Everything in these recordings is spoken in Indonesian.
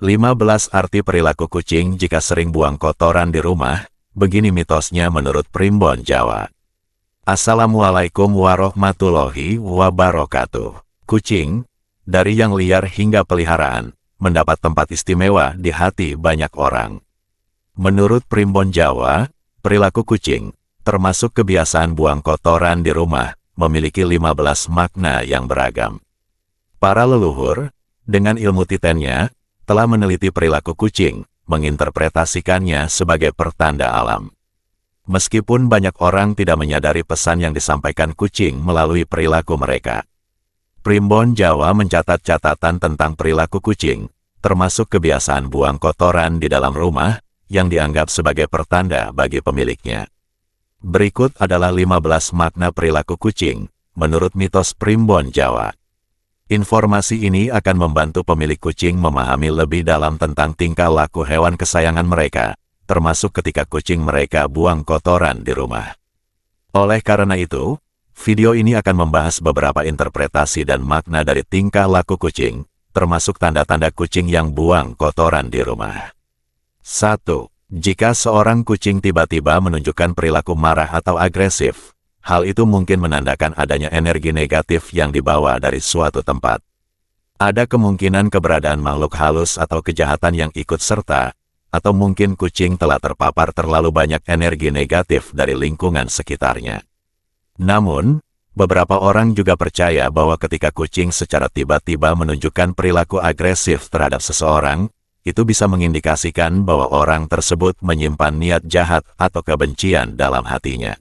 15 arti perilaku kucing jika sering buang kotoran di rumah, begini mitosnya menurut Primbon Jawa. Assalamualaikum warahmatullahi wabarakatuh. Kucing, dari yang liar hingga peliharaan, mendapat tempat istimewa di hati banyak orang. Menurut Primbon Jawa, perilaku kucing, termasuk kebiasaan buang kotoran di rumah, memiliki 15 makna yang beragam. Para leluhur, dengan ilmu titennya, telah meneliti perilaku kucing, menginterpretasikannya sebagai pertanda alam. Meskipun banyak orang tidak menyadari pesan yang disampaikan kucing melalui perilaku mereka. Primbon Jawa mencatat catatan tentang perilaku kucing, termasuk kebiasaan buang kotoran di dalam rumah, yang dianggap sebagai pertanda bagi pemiliknya. Berikut adalah 15 makna perilaku kucing, menurut mitos Primbon Jawa. Informasi ini akan membantu pemilik kucing memahami lebih dalam tentang tingkah laku hewan kesayangan mereka, termasuk ketika kucing mereka buang kotoran di rumah. Oleh karena itu, video ini akan membahas beberapa interpretasi dan makna dari tingkah laku kucing, termasuk tanda-tanda kucing yang buang kotoran di rumah. 1. Jika seorang kucing tiba-tiba menunjukkan perilaku marah atau agresif, hal itu mungkin menandakan adanya energi negatif yang dibawa dari suatu tempat. Ada kemungkinan keberadaan makhluk halus atau kejahatan yang ikut serta, atau mungkin kucing telah terpapar terlalu banyak energi negatif dari lingkungan sekitarnya. Namun, beberapa orang juga percaya bahwa ketika kucing secara tiba-tiba menunjukkan perilaku agresif terhadap seseorang, itu bisa mengindikasikan bahwa orang tersebut menyimpan niat jahat atau kebencian dalam hatinya.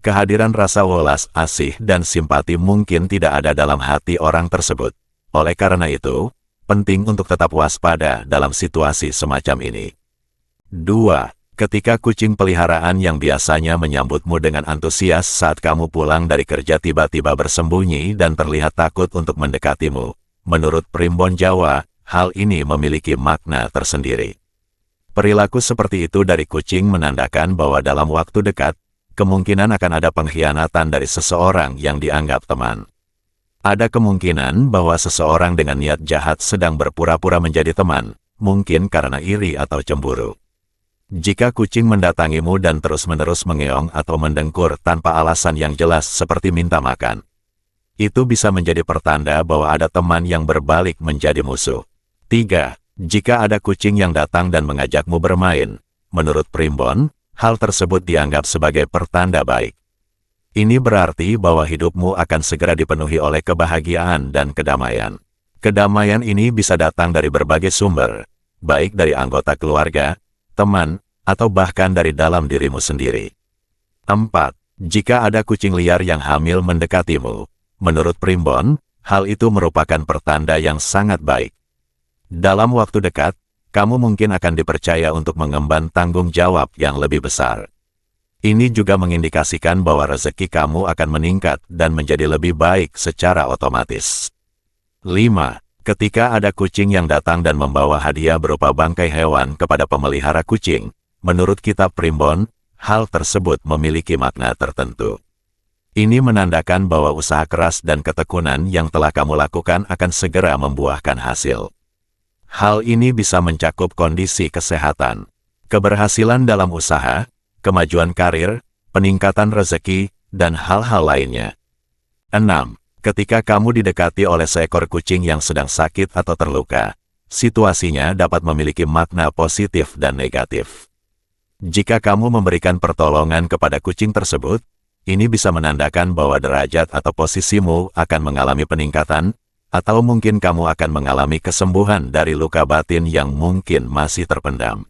Kehadiran rasa welas asih dan simpati mungkin tidak ada dalam hati orang tersebut. Oleh karena itu, penting untuk tetap waspada dalam situasi semacam ini. 2. Ketika kucing peliharaan yang biasanya menyambutmu dengan antusias saat kamu pulang dari kerja tiba-tiba bersembunyi dan terlihat takut untuk mendekatimu, menurut Primbon Jawa, hal ini memiliki makna tersendiri. Perilaku seperti itu dari kucing menandakan bahwa dalam waktu dekat, kemungkinan akan ada pengkhianatan dari seseorang yang dianggap teman. Ada kemungkinan bahwa seseorang dengan niat jahat sedang berpura-pura menjadi teman, mungkin karena iri atau cemburu. Jika kucing mendatangimu dan terus-menerus mengeong atau mendengkur tanpa alasan yang jelas seperti minta makan, itu bisa menjadi pertanda bahwa ada teman yang berbalik menjadi musuh. 3. Jika ada kucing yang datang dan mengajakmu bermain, menurut Primbon, hal tersebut dianggap sebagai pertanda baik. Ini berarti bahwa hidupmu akan segera dipenuhi oleh kebahagiaan dan kedamaian. Kedamaian ini bisa datang dari berbagai sumber, baik dari anggota keluarga, teman, atau bahkan dari dalam dirimu sendiri. 4. Jika ada kucing liar yang hamil mendekatimu, menurut Primbon, hal itu merupakan pertanda yang sangat baik. Dalam waktu dekat, kamu mungkin akan dipercaya untuk mengemban tanggung jawab yang lebih besar. Ini juga mengindikasikan bahwa rezeki kamu akan meningkat dan menjadi lebih baik secara otomatis. 5. Ketika ada kucing yang datang dan membawa hadiah berupa bangkai hewan kepada pemelihara kucing, menurut kitab Primbon, hal tersebut memiliki makna tertentu. Ini menandakan bahwa usaha keras dan ketekunan yang telah kamu lakukan akan segera membuahkan hasil. Hal ini bisa mencakup kondisi kesehatan, keberhasilan dalam usaha, kemajuan karir, peningkatan rezeki, dan hal-hal lainnya. 6. Ketika kamu didekati oleh seekor kucing yang sedang sakit atau terluka, situasinya dapat memiliki makna positif dan negatif. Jika kamu memberikan pertolongan kepada kucing tersebut, ini bisa menandakan bahwa derajat atau posisimu akan mengalami peningkatan, atau mungkin kamu akan mengalami kesembuhan dari luka batin yang mungkin masih terpendam.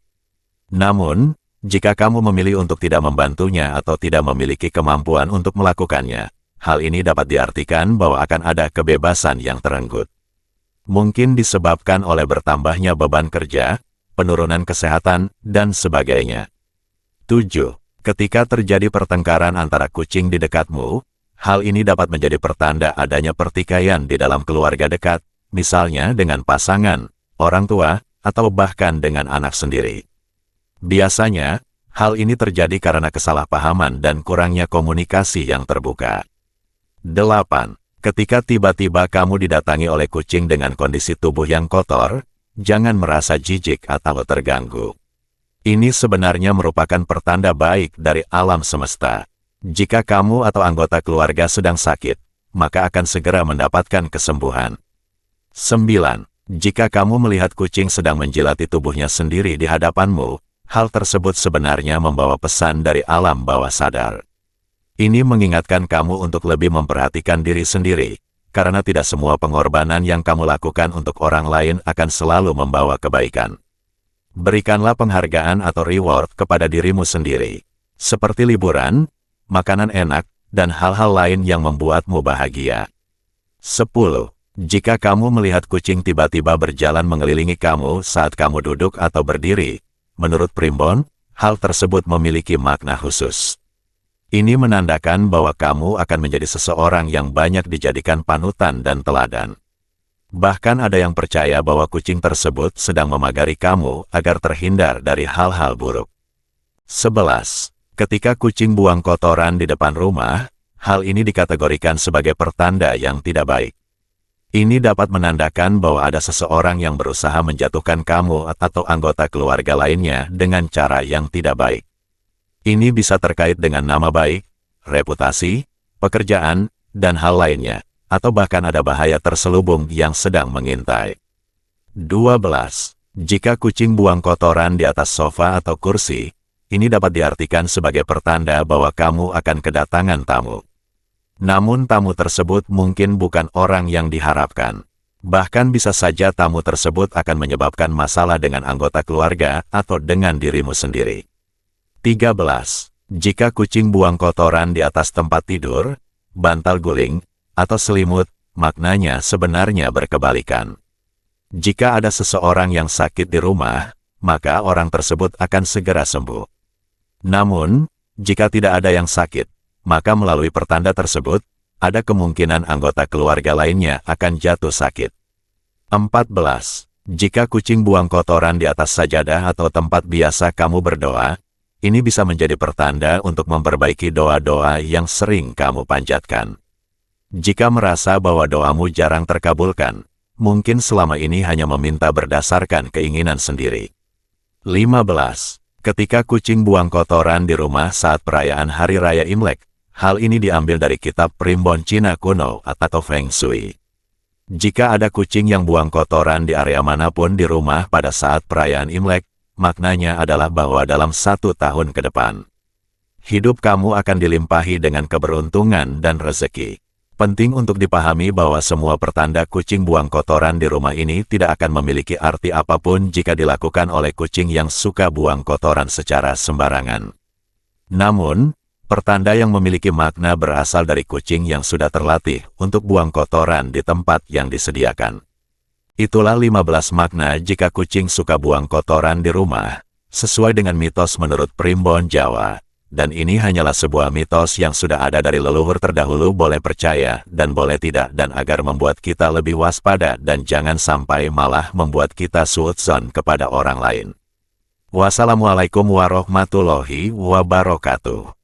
Namun, jika kamu memilih untuk tidak membantunya atau tidak memiliki kemampuan untuk melakukannya, hal ini dapat diartikan bahwa akan ada kebebasan yang terenggut. Mungkin disebabkan oleh bertambahnya beban kerja, penurunan kesehatan, dan sebagainya. 7. Ketika terjadi pertengkaran antara kucing di dekatmu, hal ini dapat menjadi pertanda adanya pertikaian di dalam keluarga dekat, misalnya dengan pasangan, orang tua, atau bahkan dengan anak sendiri. Biasanya, hal ini terjadi karena kesalahpahaman dan kurangnya komunikasi yang terbuka. 8. Ketika tiba-tiba kamu didatangi oleh kucing dengan kondisi tubuh yang kotor, jangan merasa jijik atau terganggu. Ini sebenarnya merupakan pertanda baik dari alam semesta. Jika kamu atau anggota keluarga sedang sakit, maka akan segera mendapatkan kesembuhan. 9. Jika kamu melihat kucing sedang menjilati tubuhnya sendiri di hadapanmu, hal tersebut sebenarnya membawa pesan dari alam bawah sadar. Ini mengingatkan kamu untuk lebih memperhatikan diri sendiri, karena tidak semua pengorbanan yang kamu lakukan untuk orang lain akan selalu membawa kebaikan. Berikanlah penghargaan atau reward kepada dirimu sendiri, seperti liburan, makanan enak, dan hal-hal lain yang membuatmu bahagia. 10. Jika kamu melihat kucing tiba-tiba berjalan mengelilingi kamu saat kamu duduk atau berdiri, menurut Primbon, hal tersebut memiliki makna khusus. Ini menandakan bahwa kamu akan menjadi seseorang yang banyak dijadikan panutan dan teladan. Bahkan ada yang percaya bahwa kucing tersebut sedang memagari kamu agar terhindar dari hal-hal buruk. 11. Ketika kucing buang kotoran di depan rumah, hal ini dikategorikan sebagai pertanda yang tidak baik. Ini dapat menandakan bahwa ada seseorang yang berusaha menjatuhkan kamu atau anggota keluarga lainnya dengan cara yang tidak baik. Ini bisa terkait dengan nama baik, reputasi, pekerjaan, dan hal lainnya, atau bahkan ada bahaya terselubung yang sedang mengintai. 12. Jika kucing buang kotoran di atas sofa atau kursi, ini dapat diartikan sebagai pertanda bahwa kamu akan kedatangan tamu. Namun tamu tersebut mungkin bukan orang yang diharapkan. Bahkan bisa saja tamu tersebut akan menyebabkan masalah dengan anggota keluarga atau dengan dirimu sendiri. 13. Jika kucing buang kotoran di atas tempat tidur, bantal guling, atau selimut, maknanya sebenarnya berkebalikan. Jika ada seseorang yang sakit di rumah, maka orang tersebut akan segera sembuh. Namun, jika tidak ada yang sakit, maka melalui pertanda tersebut, ada kemungkinan anggota keluarga lainnya akan jatuh sakit. 14. Jika kucing buang kotoran di atas sajadah atau tempat biasa kamu berdoa, ini bisa menjadi pertanda untuk memperbaiki doa-doa yang sering kamu panjatkan. Jika merasa bahwa doamu jarang terkabulkan, mungkin selama ini hanya meminta berdasarkan keinginan sendiri. 15. Ketika kucing buang kotoran di rumah saat perayaan Hari Raya Imlek, hal ini diambil dari kitab Primbon Cina kuno atau Feng Shui. Jika ada kucing yang buang kotoran di area manapun di rumah pada saat perayaan Imlek, maknanya adalah bahwa dalam 1 tahun ke depan, hidup kamu akan dilimpahi dengan keberuntungan dan rezeki. Penting untuk dipahami bahwa semua pertanda kucing buang kotoran di rumah ini tidak akan memiliki arti apapun jika dilakukan oleh kucing yang suka buang kotoran secara sembarangan. Namun, pertanda yang memiliki makna berasal dari kucing yang sudah terlatih untuk buang kotoran di tempat yang disediakan. Itulah 15 makna jika kucing suka buang kotoran di rumah, sesuai dengan mitos menurut Primbon Jawa. Dan ini hanyalah sebuah mitos yang sudah ada dari leluhur terdahulu, boleh percaya dan boleh tidak, dan agar membuat kita lebih waspada dan jangan sampai malah membuat kita suudzon kepada orang lain. Wassalamualaikum warahmatullahi wabarakatuh.